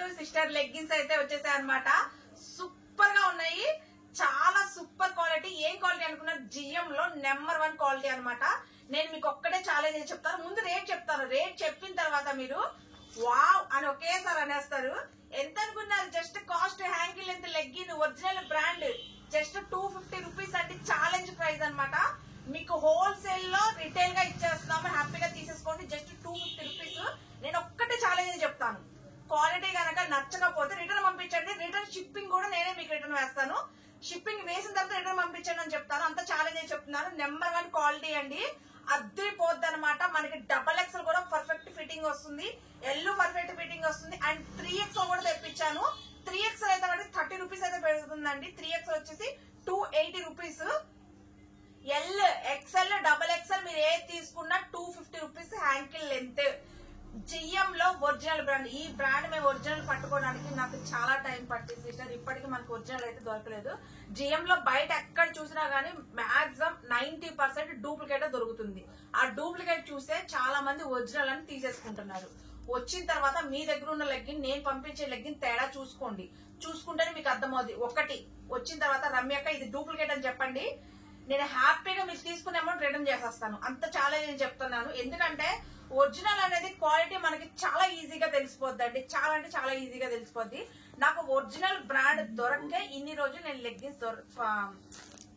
చీరలు sister leggings అయితే వచ్చేసాయి అన్నమాట. సూపర్ గా ఉన్నాయి, చాలా సూపర్ క్వాలిటీ. ఏం క్వాలిటీ అనుకున్నారు, జిఎం లో నెంబర్ 1 క్వాలిటీ అన్నమాట. నేను మీకు ఒక్కటే ఛాలెంజ్ చెప్తాను, ముందు రేట్ చెప్తాను. రేట్ చెప్పిన తర్వాత మీరు వావ్ అని ఒకేసారి అనేస్తారు. ఎంత అనుకున్నారు, just cost ankle length legging original brand just 250 rupees అండి. ఛాలెంజ్ ప్రైస్ అన్నమాట. మీకు హోల్సేల్ లో రిటైల్ గా ఇచ్చేస్తున్నాము, హ్యాపీగా తీసేసుకోండి. Just 250 rupees. నేను ఒక్కటే ఛాలెంజ్ చెప్తాను, క్వాలిటీ కనుక నచ్చకపోతే రిటర్న్ పంపించండి. రిటర్న్ షిప్పింగ్ కూడా నేనే మీకు రిటర్న్ వేస్తాను. షిప్పింగ్ వేసిన తర్వాత రిటర్న్ పంపించండి అని చెప్తాను. అంత ఛాలెంజ్ చెప్తున్నాను. నెంబర్ 1 క్వాలిటీ అండి, అద్దరిపోద్ది అనమాట. మనకి XXL కూడా పర్ఫెక్ట్ ఫిట్టింగ్ వస్తుంది, ఎల్ పర్ఫెక్ట్ ఫిట్టింగ్ వస్తుంది. అండ్ 3XL కూడా తెప్పించాను. 3XL అయితే 30 రూపీస్ అయితే పెరుగుతుందండి. 3XL వచ్చేసి 280 రూపీస్. ఎల్ XL XXL మీరు ఏది తీసుకున్నా 250 రూపీస్ హ్యాంకిల్ లెంత్. జిఎం లో ఒరిజినల్ బ్రాండ్. ఈ బ్రాండ్ మేము ఒరిజినల్ పట్టుకోవడానికి నాకు చాలా టైం పట్టింది సిస్టర్. ఇప్పటికీ మనకు ఒరిజినల్ అయితే దొరకలేదు. జిఎం లో బయట ఎక్కడ చూసినా గానీ మాక్సిమం 90% డూప్లికేట్ దొరుకుతుంది. ఆ డూప్లికేట్ చూస్తే చాలా మంది ఒరిజినల్ అని తీసేసుకుంటున్నారు. వచ్చిన తర్వాత మీ దగ్గర ఉన్న లెగ్గిన్, నేను పంపించే లెగ్గిన్ తేడా చూసుకోండి. చూసుకుంటేనే మీకు అర్థమవుతుంది. ఒకటి వచ్చిన తర్వాత రమ్యక్క ఇది డూప్లికేట్ అని చెప్పండి, నేను హ్యాపీగా మీరు తీసుకునే అమౌంట్ రిటర్న్ చేసేస్తాను. అంత చాలా నేను చెప్తున్నాను. ఎందుకంటే ఒరిజినల్ అనేది క్వాలిటీ మనకి చాలా ఈజీగా తెలిసిపోద్ది అండి. చాలా అంటే చాలా ఈజీగా తెలిసిపోద్ది. నాకు ఒరిజినల్ బ్రాండ్ దొరకే ఇన్ని రోజులు నేను లెగ్గిన్స్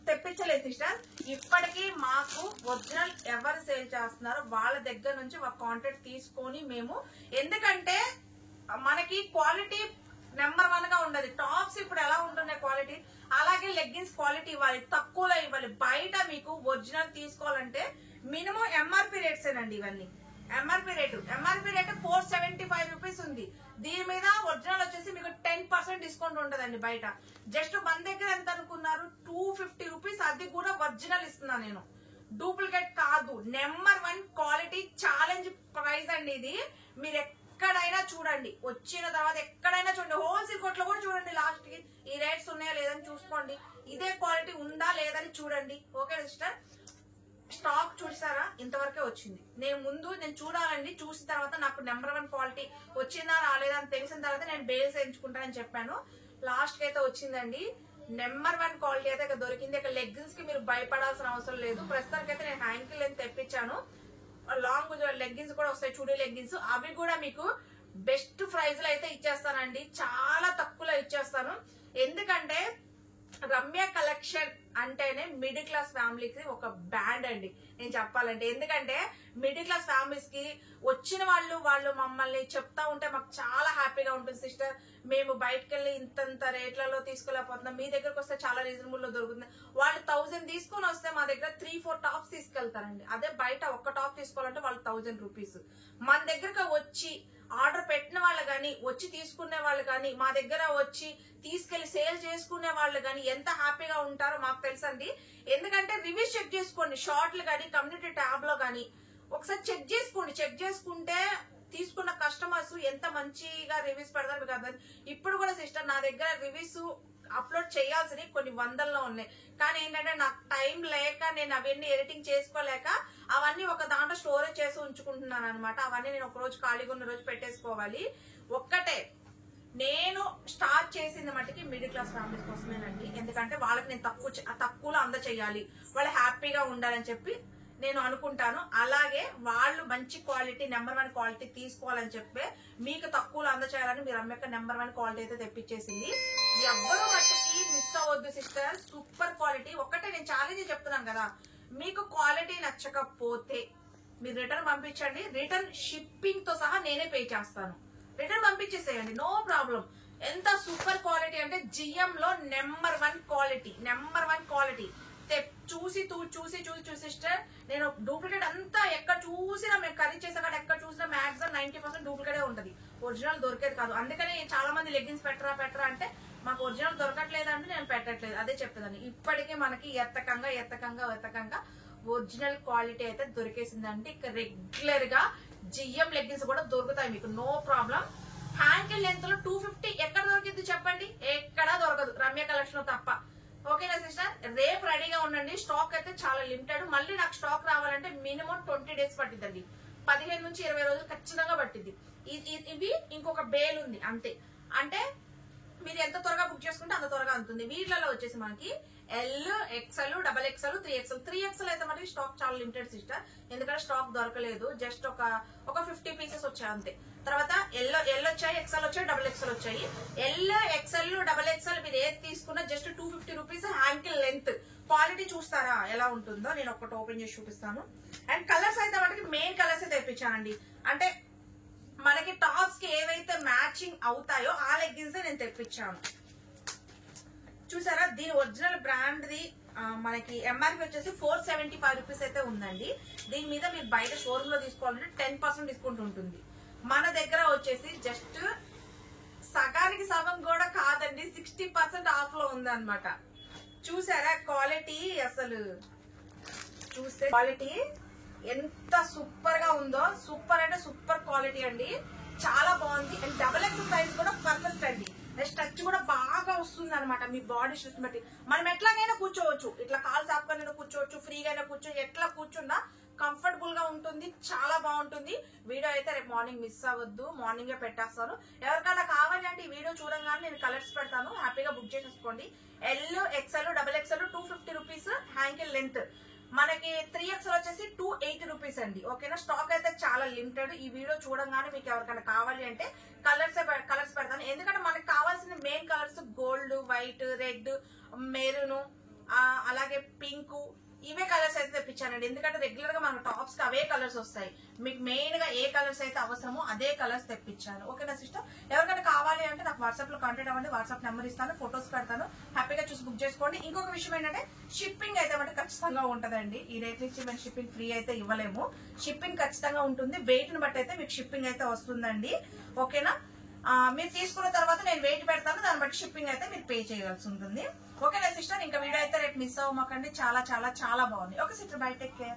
తెప్పించలేదు సిస్టర్. ఇప్పటికీ మాకు ఒరిజినల్ ఎవరు సేల్ చేస్తున్నారో వాళ్ళ దగ్గర నుంచి ఒక కాంటాక్ట్ తీసుకొని మేము, ఎందుకంటే మనకి క్వాలిటీ నెంబర్ 1 గా ఉండదు. టాప్స్ ఇప్పుడు ఎలా ఉంటున్నాయి క్వాలిటీ, అలాగే లెగ్గిన్స్ క్వాలిటీ ఇవ్వాలి, తక్కువలో ఇవ్వాలి. బయట మీకు ఒరిజినల్ తీసుకోవాలంటే మినిమం ఎంఆర్పి రేట్స్ ఏనండి ఇవన్నీ. ఎంఆర్పి రేటు 475 రూపీస్ ఉంది. దీని మీద ఒరిజినల్ వచ్చేసి మీకు 10% డిస్కౌంట్ ఉంటదండి బయట. జస్ట్ మన దగ్గర ఎంత అనుకున్నారు, 250 రూపీస్. అది కూడా ఒరిజినల్ ఇస్తున్నా నేను, డూప్లికేట్ కాదు. నెంబర్ 1 క్వాలిటీ ఛాలెంజ్ ప్రైస్ అండి ఇది. మీరు ఎక్కడైనా చూడండి, వచ్చిన తర్వాత ఎక్కడైనా చూడండి, హోల్సేల్ కోట్లో కూడా చూడండి. లాస్ట్ కి ఈ రేట్స్ ఉన్నాయా లేదని చూసుకోండి, ఇదే క్వాలిటీ ఉందా లేదని చూడండి. ఓకే సిస్టర్, స్టాక్ చూసారా, ఇంతవరకే వచ్చింది. నేను చూడాలండి. చూసిన తర్వాత నాకు నెంబర్ 1 క్వాలిటీ వచ్చిందా రాలేదా అని తెలిసిన తర్వాత నేను బేల్స్ ఎంచుకుంటానని చెప్పాను. లాస్ట్ కి అయితే వచ్చిందండి. నెంబర్ 1 క్వాలిటీ అయితే ఇక్కడ దొరికింది. ఇక్కడ లెగ్గిన్స్ కి మీరు భయపడాల్సిన అవసరం లేదు. ప్రస్తుతానికి అయితే నేను హ్యాంకిల్ లెంత్ తెప్పించాను. లాంగ్ లెగ్గిన్స్ కూడా వస్తాయి, చూడీ లెగ్గిన్స్. అవి కూడా మీకు బెస్ట్ ప్రైస్ లో అయితే ఇచ్చేస్తానండి, చాలా తక్కువలో ఇచ్చేస్తాను. ఎందుకంటే రమ్య కలెక్షన్ అంటేనే మిడిల్ క్లాస్ ఫ్యామిలీకి ఒక బ్యాండ్ అండి నేను చెప్పాలంటే. ఎందుకంటే మిడిల్ క్లాస్ ఫ్యామిలీస్ కి వచ్చిన వాళ్ళు మమ్మల్ని చెప్తా ఉంటే మాకు చాలా హ్యాపీగా ఉంటుంది సిస్టర్. మేము బయటకు వెళ్ళి ఇంతంత రేట్లలో తీసుకోలేకపోతున్నాం, మీ దగ్గరకు వస్తే చాలా రీజనబుల్ లో దొరుకుతుంది. వాళ్ళు 1000 తీసుకుని వస్తే మా దగ్గర 3-4 టాప్స్ తీసుకెళ్తారండి. అదే బయట ఒక్క టాప్ తీసుకోవాలంటే వాళ్ళు 1000 రూపీస్. మన దగ్గరకు వచ్చి ఆర్డర్ పెట్టిన వాళ్ళు గాని, వచ్చి తీసుకునే వాళ్ళు గాని, మా దగ్గర వచ్చి తీసుకెళ్లి సేల్ చేసుకునే వాళ్ళు గాని ఎంత హ్యాపీగా ఉంటారో మాకు తెలుసండి. ఎందుకంటే రివ్యూస్ చెక్ చేసుకోండి, షార్ట్లు గాని కమ్యూనిటీ ట్యాబ్ లో గాని ఒకసారి చెక్ చేసుకోండి. చెక్ చేసుకుంటే తీసుకున్న కస్టమర్స్ ఎంత మంచిగా రివ్యూస్ పెడతారు మీకు అర్థం. ఇప్పుడు కూడా సిస్టర్ నా దగ్గర రివ్యూస్ అప్లోడ్ చేయాల్సినవి కొన్ని వందల్లో ఉన్నాయి. కానీ ఏంటంటే నాకు టైం లేక నేను అవన్నీ ఎడిటింగ్ చేసుకోలేక అవన్నీ ఒక దాంట్లో స్టోరేజ్ చేసి ఉంచుకుంటున్నాను అనమాట. అవన్నీ నేను ఒక రోజు ఖాళీగా ఉన్న రోజు పెట్టేసుకోవాలి. ఒక్కటే నేను స్టార్ట్ చేసింది మట్టికి మిడిల్ క్లాస్ ఫ్యామిలీస్ కోసమేనండి. ఎందుకంటే వాళ్ళకి నేను తక్కువలో అందచేయాలి, వాళ్ళు హ్యాపీగా ఉండాలని చెప్పి నేను అనుకుంటాను. అలాగే వాళ్ళు మంచి క్వాలిటీ నెంబర్ 1 క్వాలిటీ తీసుకోవాలని చెప్పి మీకు తక్కువలో అందచేయాలని మీరు అమ్మక నెంబర్ 1 క్వాలిటీ అయితే తెప్పించేసింది. ఎవ్వరూ మట్టికి మిస్ అవ్వద్దు సిస్టర్, సూపర్ క్వాలిటీ. ఒక్కటే నేను ఛాలెంజ్ చెప్తున్నాను కదా, మీకు క్వాలిటీ నచ్చకపోతే మీరు రిటర్న్ పంపించండి. రిటర్న్ షిప్పింగ్ తో సహా నేనే పే చేస్తాను. రిటర్న్ పంపించేసేయండి, నో ప్రాబ్లం. ఎంత సూపర్ క్వాలిటీ అంటే జిఎం లో నెంబర్ 1 క్వాలిటీ. చూసి సిస్టర్, నేను డూప్లికేట్ అంతా ఎక్కడ చూసినా, మేము కర్రీ చేసాక ఎక్కడ చూసినా మాక్సిమం 90% డూప్లికేటే ఉంటది, ఒరిజినల్ దొరికేది కాదు. అందుకని చాలా మంది లెగ్గిన్స్ పెట్టరా అంటే మాకు ఒరిజినల్ దొరకట్లేదంటే నేను పెట్టట్లేదు, అదే చెప్పేదాన్ని. ఇప్పటికీ మనకి ఎత్తకంగా ఒరిజినల్ క్వాలిటీ అయితే దొరికేసిందంటే ఇక రెగ్యులర్ గా జిఎం లెగ్గిన్స్ కూడా దొరుకుతాయి మీకు, నో ప్రాబ్లం. హ్యాంకిల్ లెంత్ లో 250 ఎక్కడ దొరికింది చెప్పండి, ఎక్కడా దొరకదు, రమ్య కలెక్షన్ తప్ప. ఓకేనా సిస్టర్, రేపు రెడీగా ఉండండి. స్టాక్ అయితే చాలా లిమిటెడ్. మళ్ళీ నాకు స్టాక్ రావాలంటే మినిమం 20 డేస్ పట్టిద్దండి, 15 నుంచి 20 రోజులు ఖచ్చితంగా పట్టింది. ఇవి ఇంకొక బేల్ ఉంది అంతే. అంటే మీరు ఎంత త్వరగా బుక్ చేసుకుంటే అంత త్వరగా అందుతుంది. వీటిలలో వచ్చేసి మనకి L, XL, double XL, 3XL. 3XL అయితే మనకి స్టాక్ చాలా లిమిటెడ్ సిస్టర్, ఎందుకంటే స్టాక్ దొరకలేదు. జస్ట్ ఒక 50 పీసెస్ వచ్చాయి అంతే. తర్వాత ఎల్ వచ్చాయి, ఎక్స్ఎల్ వచ్చాయి, డబల్ ఎక్స్ఎల్ వచ్చాయి. ఎల్, ఎక్స్ఎల్, డబల్ ఎక్స్ఎల్ మీరు ఏది తీసుకున్నా just 250 rupees. Ankle length quality చూస్తారా ఎలా ఉంటుందో, నేను ఒకటి ఓపెన్ చేసి చూపిస్తాను. అండ్ కలర్స్ అయితే మనకి మెయిన్ కలర్స్ తెప్పించానండి. అంటే మనకి టాప్స్ కి ఏవైతే మ్యాచింగ్ అవుతాయో ఆ లెగ్గిన్స్ నేను తెప్పించాను. చూసారా, దీని ఒరిజినల్ బ్రాండ్ ది మనకి ఎంఆర్పి వచ్చేసి 475 రూపీస్ అయితే ఉందండి. దీని మీద మీరు బయట షోరూమ్ లో తీసుకోవాలంటే 10% డిస్కౌంట్ ఉంటుంది. మన దగ్గర వచ్చేసి జస్ట్ సగానికి సగం కూడా కాదండి, 60% ఆఫ్ లో ఉందన్నమాట. చూసారా క్వాలిటీ, అసలు చూస్తే క్వాలిటీ ఎంత సూపర్ గా ఉందో. సూపర్ అంటే సూపర్ క్వాలిటీ అండి, చాలా బాగుంది. అండ్ డబల్ ఎక్స్ సైజ్ కూడా పర్ఫెక్ట్ అండి. స్ట్రెచ్ కూడా బాగా వస్తుంది అనమాట మీ బాడీ స్ట్రెచ్ బట్టి. మనం ఎట్లాగైనా కూర్చోవచ్చు, ఇట్లా కాలు చాపుకొని కూర్చోవచ్చు, ఫ్రీగా అయినా కూర్చోవచ్చు, ఎట్లా కూర్చున్నా కంఫర్టబుల్ గా ఉంటుంది, చాలా బాగుంటుంది. వీడియో అయితే రేపు మార్నింగ్ మిస్ అవ్వద్దు, మార్నింగే పెట్టేస్తాను. ఎవరికైనా కావాలి అంటే ఈ వీడియో చూడంగానే నేను కలర్స్ పెడతాను, హ్యాపీగా బుక్ చేసేసుకోండి. L, XL, double XL 250 rupees ankle length. మనకి 3XL వచ్చేసి 280 రూపీస్ అండి. ఓకేనా, స్టాక్ అయితే చాలా లిమిటెడ్. ఈ వీడియో చూడంగానే మీకు ఎవరికైనా కావాలి అంటే కలర్స్ పెడతాను. ఎందుకంటే మనకి కావాల్సిన main colours gold, white, red, maroon, అలాగే పింక్, ఇవే కలర్స్ అయితే తెప్పించానండి. ఎందుకంటే రెగ్యులర్ గా మన టాప్స్ కి అవే కలర్స్ వస్తాయి. మీకు మెయిన్ గా ఏ కలర్స్ అయితే అవసరమో అదే కలర్స్ తెప్పించాను. ఓకేనా సిస్టర్, ఎవరికైనా కావాలి అంటే నాకు వాట్సాప్ లో కాంటాక్ట్ అవ్వండి. వాట్సాప్ నెంబర్ ఇస్తాను, ఫొటోస్ పెడతాను, హ్యాపీగా చూసి బుక్ చేసుకోండి. ఇంకొక విషయం ఏంటంటే షిప్పింగ్ అయితే మనకి ఖచ్చితంగా ఉంటదండి. ఈ రేట్ నుంచి మేము షిప్పింగ్ ఫ్రీ అయితే ఇవ్వలేము, షిప్పింగ్ ఖచ్చితంగా ఉంటుంది. వెయిట్ ని బట్టి అయితే మీకు షిప్పింగ్ అయితే వస్తుందండి. ఓకేనా, మీరు తీసుకున్న తర్వాత నేను వెయిట్ పెడతాను, దాన్ని బట్టి షిప్పింగ్ అయితే మీరు పే చేయాల్సి ఉంటుంది. ఓకేనా సిస్టర్, ఇంకా వీడియో అయితే రేపు మిస్ అవ్వమాకండి, చాలా చాలా చాలా బాగుంది. Okay sister, by, take care.